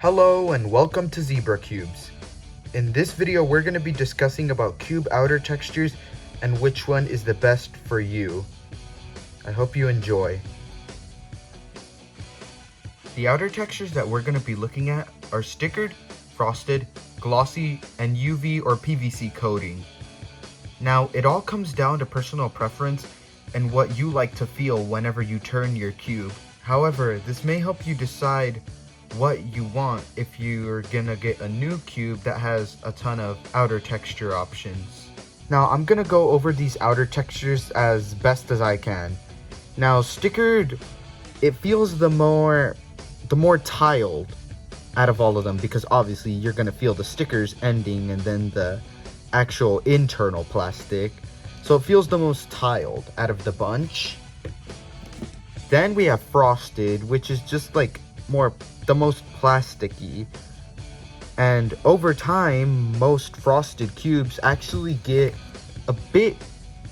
Hello and welcome to Zebra Cubes. In this video we're going to be discussing about cube outer textures and which one is the best for you. I hope you enjoy. The outer textures that we're going to be looking at are stickered, frosted, glossy, and UV or PVC coating. Now it all comes down to personal preference and what you like to feel whenever you turn your cube. However, this may help you decide what you want if you're gonna get a new cube that has a ton of outer texture options. Now I'm gonna go over these outer textures as best as I can. Now stickered, it feels the more tiled out of all of them, because obviously you're gonna feel the stickers ending and then the actual internal plastic, so it feels the most tiled out of the bunch. Then we have frosted, which is just like the most plasticky, and over time most frosted cubes actually get a bit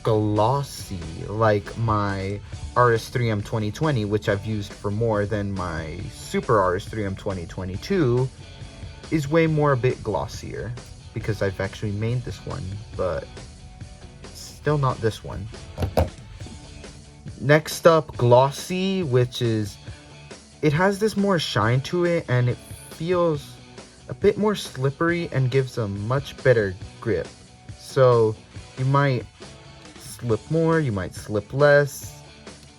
glossy, like my RS3M 2020, which I've used for more than my Super RS3M 2022, is way more a bit glossier, because I've actually made this one, but still not this one. Next up, glossy, which is, it has this more shine to it and it feels a bit more slippery and gives a much better grip. So you might slip more, you might slip less.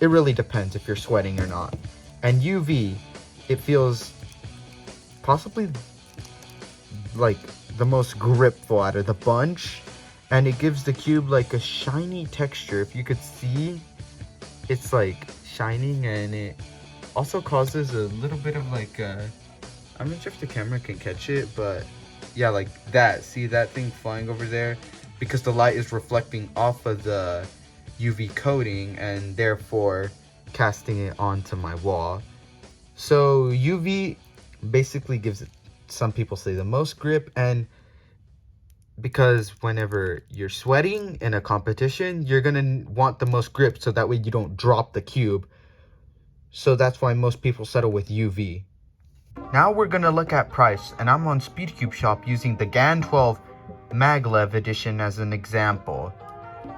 It really depends if you're sweating or not. And UV, it feels possibly like the most gripful out of the bunch, and it gives the cube like a shiny texture. If you could see, it's like shining, and it also causes a little bit of like I'm not sure if the camera can catch it, but yeah, like that. See that thing flying over there? Because the light is reflecting off of the UV coating and therefore casting it onto my wall. So UV basically gives it, some people say, the most grip, and because whenever you're sweating in a competition, you're gonna want the most grip so that way you don't drop the cube. So that's why most people settle with UV. Now we're gonna look at price, and I'm on Speedcube Shop using the GAN 12 Maglev edition as an example.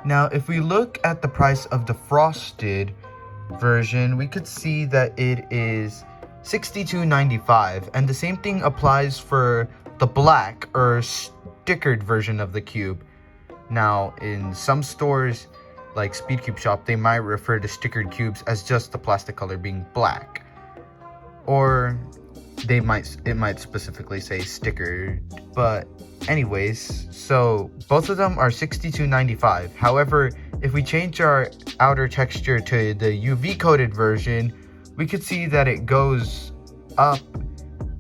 Now if we look at the price of the frosted version, we could see that it is $62.95, and the same thing applies for the black or stickered version of the cube. Now in some stores like Speedcube Shop, they might refer to stickered cubes as just the plastic color being black, or it might specifically say stickered. But anyways, so both of them are $62.95. However, if we change our outer texture to the UV coated version, we could see that it goes up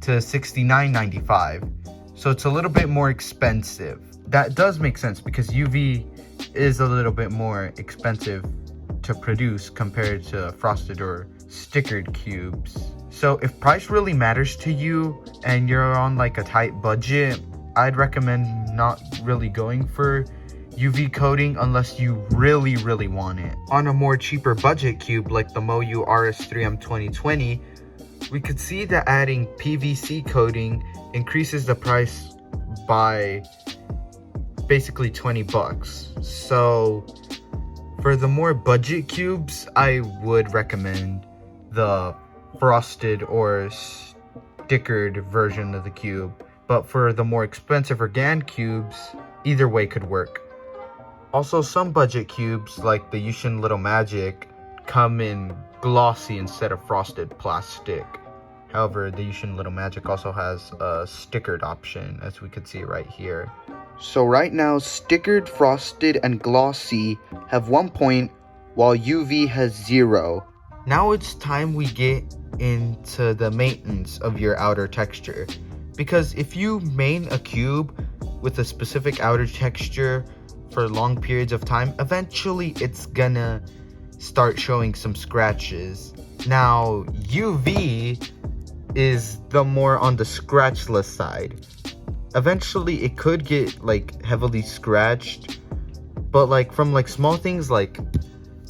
to $69.95. So it's a little bit more expensive. That does make sense because UV is a little bit more expensive to produce compared to frosted or stickered cubes. So if price really matters to you and you're on like a tight budget, I'd recommend not really going for UV coating unless you really want it. On a more cheaper budget cube like the Moyu RS3M 2020, we could see that adding PVC coating increases the price by basically 20 bucks. So for the more budget cubes, I would recommend the frosted or stickered version of the cube. But for the more expensive or GAN cubes, either way could work. Also, some budget cubes like the Yushin Little Magic come in glossy instead of frosted plastic. However, the Yushin Little Magic also has a stickered option, as we could see right here. So right now, stickered, frosted, and glossy have 1 point, while UV has 0. Now it's time we get into the maintenance of your outer texture. Because if you main a cube with a specific outer texture for long periods of time, eventually it's gonna start showing some scratches. Now, UV is the more on the scratchless side. Eventually it could get like heavily scratched, but like from like small things, like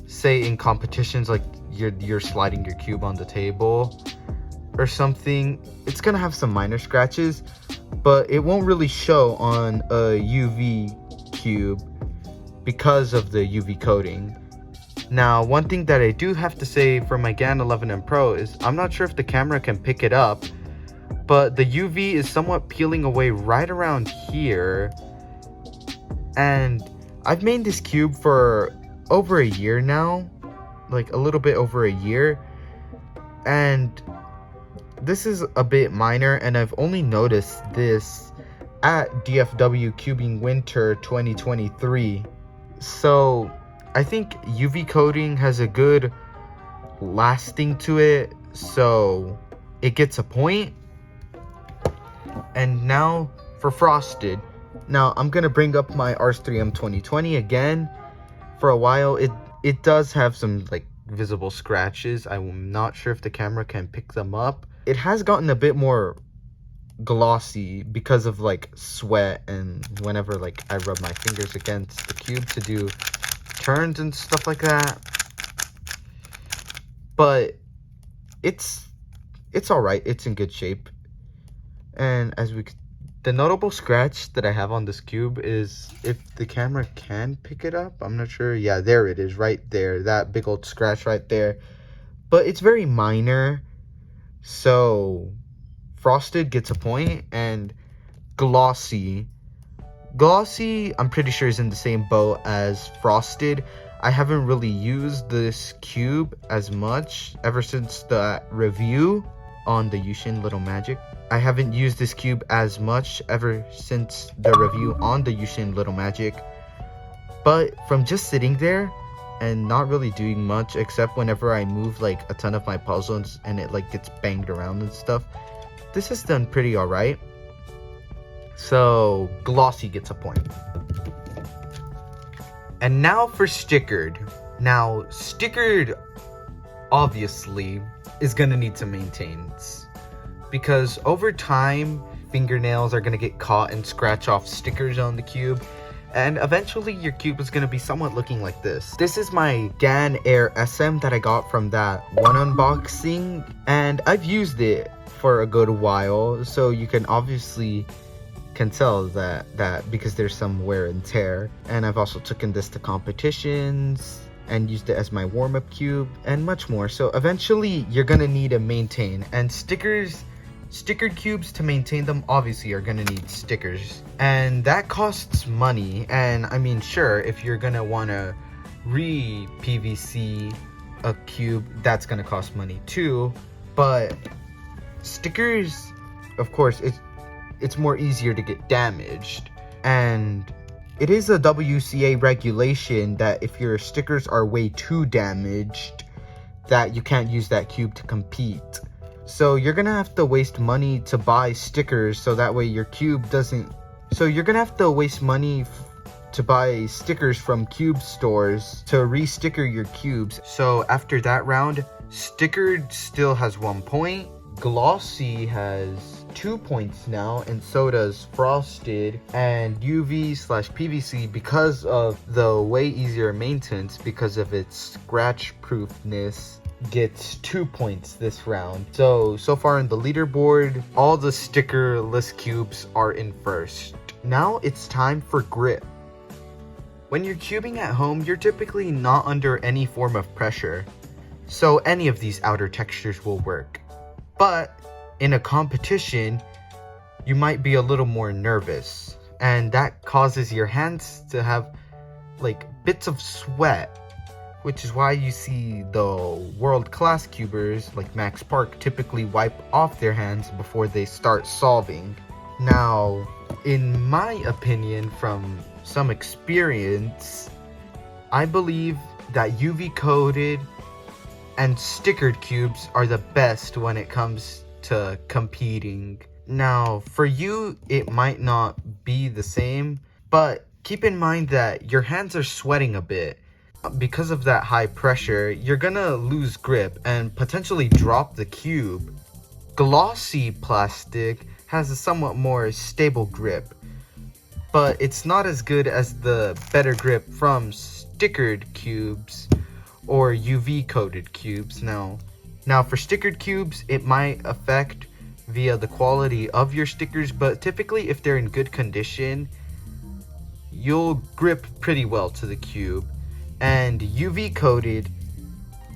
say in competitions, like you're sliding your cube on the table, or something, it's gonna have some minor scratches, but it won't really show on a UV cube because of the UV coating. Now, one thing that I do have to say for my GAN 11M Pro is I'm not sure if the camera can pick it up, but the UV is somewhat peeling away right around here. And I've made this cube for over a year now, like a little bit over a year, and this is a bit minor, and I've only noticed this at DFW Cubing Winter 2023. So I think UV coating has a good lasting to it, so it gets a point. And now for frosted. Now I'm gonna bring up my RS3M 2020 again. For a while it does have some like visible scratches. I'm not sure if the camera can pick them up. It has gotten a bit more glossy because of like sweat, and whenever like I rub my fingers against the cube to do turns and stuff like that. But it's all right. It's in good shape. And as the notable scratch that I have on this cube is, if the camera can pick it up, I'm not sure. Yeah, there it is, right there, that big old scratch right there. But it's very minor, so frosted gets a point. And glossy, I'm pretty sure is in the same boat as frosted. I haven't really used this cube as much ever since the review on the Yushin Little Magic. I haven't used this cube as much ever since the review on the Yushin Little Magic. But from just sitting there and not really doing much, except whenever I move like a ton of my puzzles and it like gets banged around and stuff, this has done pretty alright. So glossy gets a point. And now for stickered. Now stickered obviously is gonna need some maintenance, because over time fingernails are gonna get caught and scratch off stickers on the cube, and eventually your cube is gonna be somewhat looking like this. This is my GAN Air SM that I got from that one unboxing, and I've used it for a good while, so you can obviously can tell that because there's some wear and tear. And I've also taken this to competitions and used it as my warm-up cube and much more. So eventually you're gonna need to maintain, and stickered cubes, to maintain them obviously are gonna need stickers, and that costs money. And I mean, sure, if you're gonna wanna PVC a cube, that's gonna cost money too, but stickers, of course, it's more easier to get damaged. And it is a WCA regulation that if your stickers are way too damaged, that you can't use that cube to compete. So you're gonna have to waste money to buy stickers, so that way your cube doesn't. So you're gonna have to waste money to buy stickers from cube stores to re-sticker your cubes. So after that round, stickered still has 1 point. Glossy has 2 points now, and so does frosted. And UV/PVC, because of the way easier maintenance, because of its scratch proofness, gets 2 points this round. So far in the leaderboard, all the stickerless cubes are in first. Now it's time for grip. When you're cubing at home, you're typically not under any form of pressure, so any of these outer textures will work. But in a competition, you might be a little more nervous, and that causes your hands to have like bits of sweat, which is why you see the world-class cubers like Max Park typically wipe off their hands before they start solving. Now, in my opinion, from some experience, I believe that UV coated and stickered cubes are the best when it comes to competing. Now, for you, it might not be the same, but keep in mind that your hands are sweating a bit. Because of that high pressure, you're gonna lose grip and potentially drop the cube. Glossy plastic has a somewhat more stable grip, but it's not as good as the better grip from stickered cubes or UV coated cubes. Now, Now for stickered cubes, it might affect via the quality of your stickers, but typically if they're in good condition, you'll grip pretty well to the cube. And UV coated,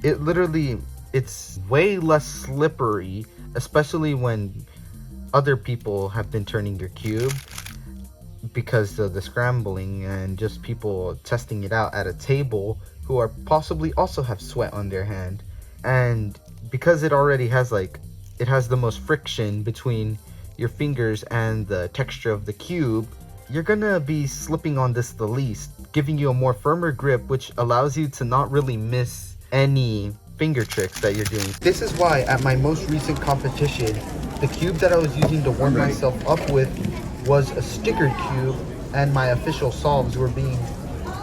it's way less slippery, especially when other people have been turning your cube because of the scrambling and just people testing it out at a table who are possibly also have sweat on their hand. And because it already has it has the most friction between your fingers and the texture of the cube, you're gonna be slipping on this the least, giving you a more firmer grip, which allows you to not really miss any finger tricks that you're doing. This is why at my most recent competition, the cube that I was using to warm myself up with was a stickered cube, and my official solves were being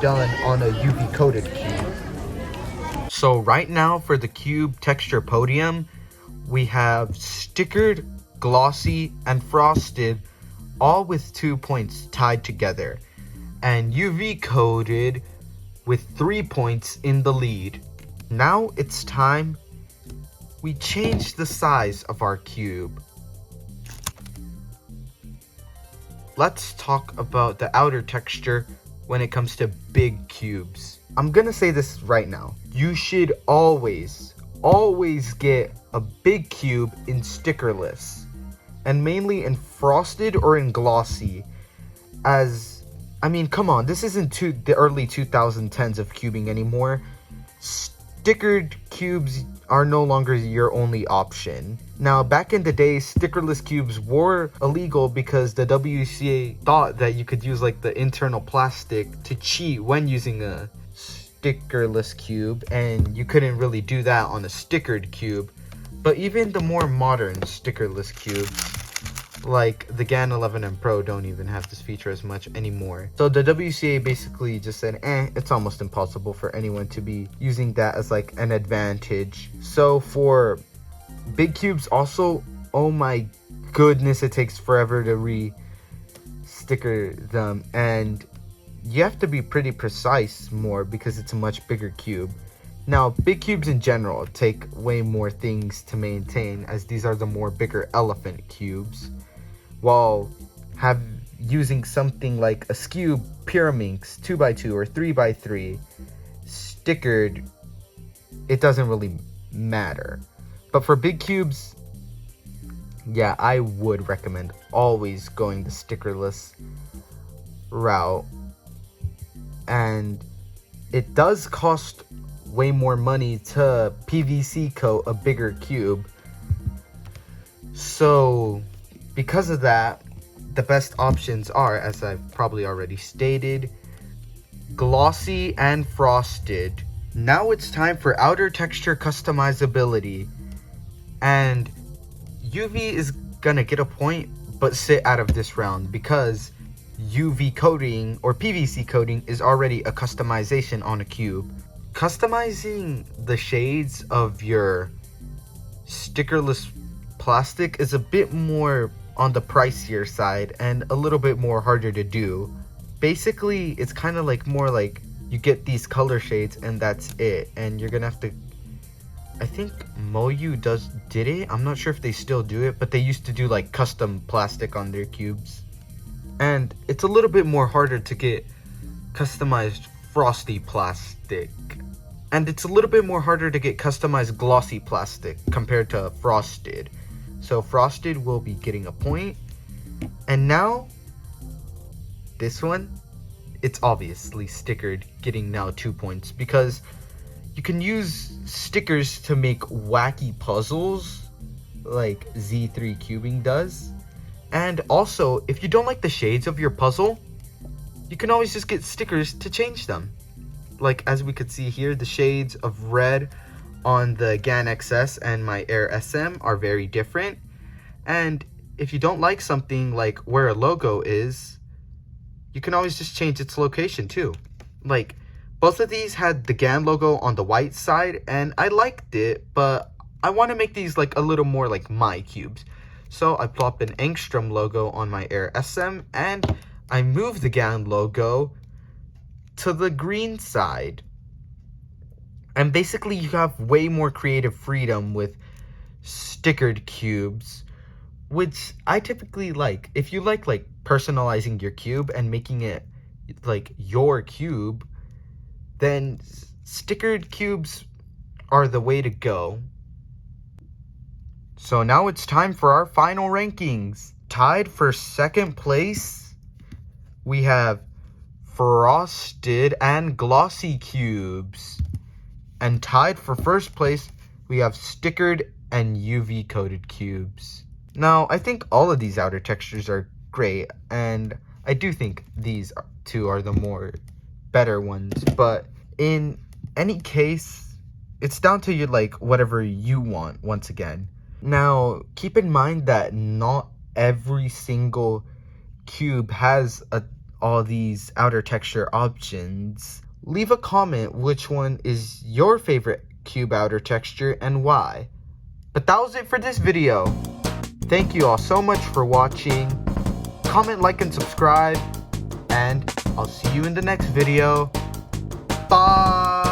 done on a UV coated cube. So right now for the cube texture podium, we have stickered, glossy, and frosted, all with 2 points tied together, and UV coated with 3 points in the lead. Now it's time we change the size of our cube. Let's talk about the outer texture when it comes to big cubes. I'm gonna say this right now. You should always get a big cube in stickerless, and mainly in frosted or in glossy. As, I mean, come on, this isn't the early 2010s of cubing anymore. Stickered cubes are no longer your only option. Now, back in the day, stickerless cubes were illegal because the WCA thought that you could use the internal plastic to cheat when using a stickerless cube, and you couldn't really do that on a stickered cube. But even the more modern stickerless cubes, like the GAN 11 and Pro, don't even have this feature as much anymore. So the WCA basically just said, it's almost impossible for anyone to be using that as an advantage. So for big cubes also, oh my goodness, it takes forever to re-sticker them, and you have to be pretty precise more because it's a much bigger cube. Now, big cubes in general take way more things to maintain, as these are the more bigger elephant cubes, while using something like a Skewb Pyraminx 2x2 or 3x3 stickered, it doesn't really matter. But for big cubes, yeah, I would recommend always going the stickerless route. And it does cost way more money to PVC coat a bigger cube. So because of that, the best options are, as I've probably already stated, glossy and frosted. Now it's time for outer texture customizability, and UV is gonna get a point but sit out of this round because UV coating or PVC coating is already a customization on a cube. Customizing the shades of your stickerless plastic is a bit more on the pricier side and a little bit more harder to do. Basically, it's kind of more like you get these color shades and that's it, and you're gonna have to, I think Moyu did it. I'm not sure if they still do it, but they used to do custom plastic on their cubes. And it's a little bit more harder to get customized frosty plastic. And it's a little bit more harder to get customized glossy plastic compared to frosted. So frosted will be getting a point. And now, this one, it's obviously stickered, getting now 2 points, because you can use stickers to make wacky puzzles like Z3 Cubing does. And also, if you don't like the shades of your puzzle, you can always just get stickers to change them. Like as we could see here, the shades of red on the GAN XS and my Air SM are very different. And if you don't like something like where a logo is, you can always just change its location too. Like both of these had the GAN logo on the white side and I liked it, but I want to make these a little more like my cubes. So I plopped an Angstrom logo on my Air SM and I moved the GAN logo to the green side. And basically you have way more creative freedom with stickered cubes, which I typically like. If you like personalizing your cube and making it like your cube, then stickered cubes are the way to go. So now it's time for our final rankings. Tied for second place, we have frosted and glossy cubes. And tied for first place, we have stickered and UV coated cubes. Now, I think all of these outer textures are great, and I do think these two are the more better ones, but in any case, it's down to you, like, whatever you want, once again. Now, keep in mind that not every single cube has all these outer texture options. Leave a comment which one is your favorite cube outer texture and why. But that was it for this video. Thank you all so much for watching. Comment, like, and subscribe, and I'll see you in the next video. Bye!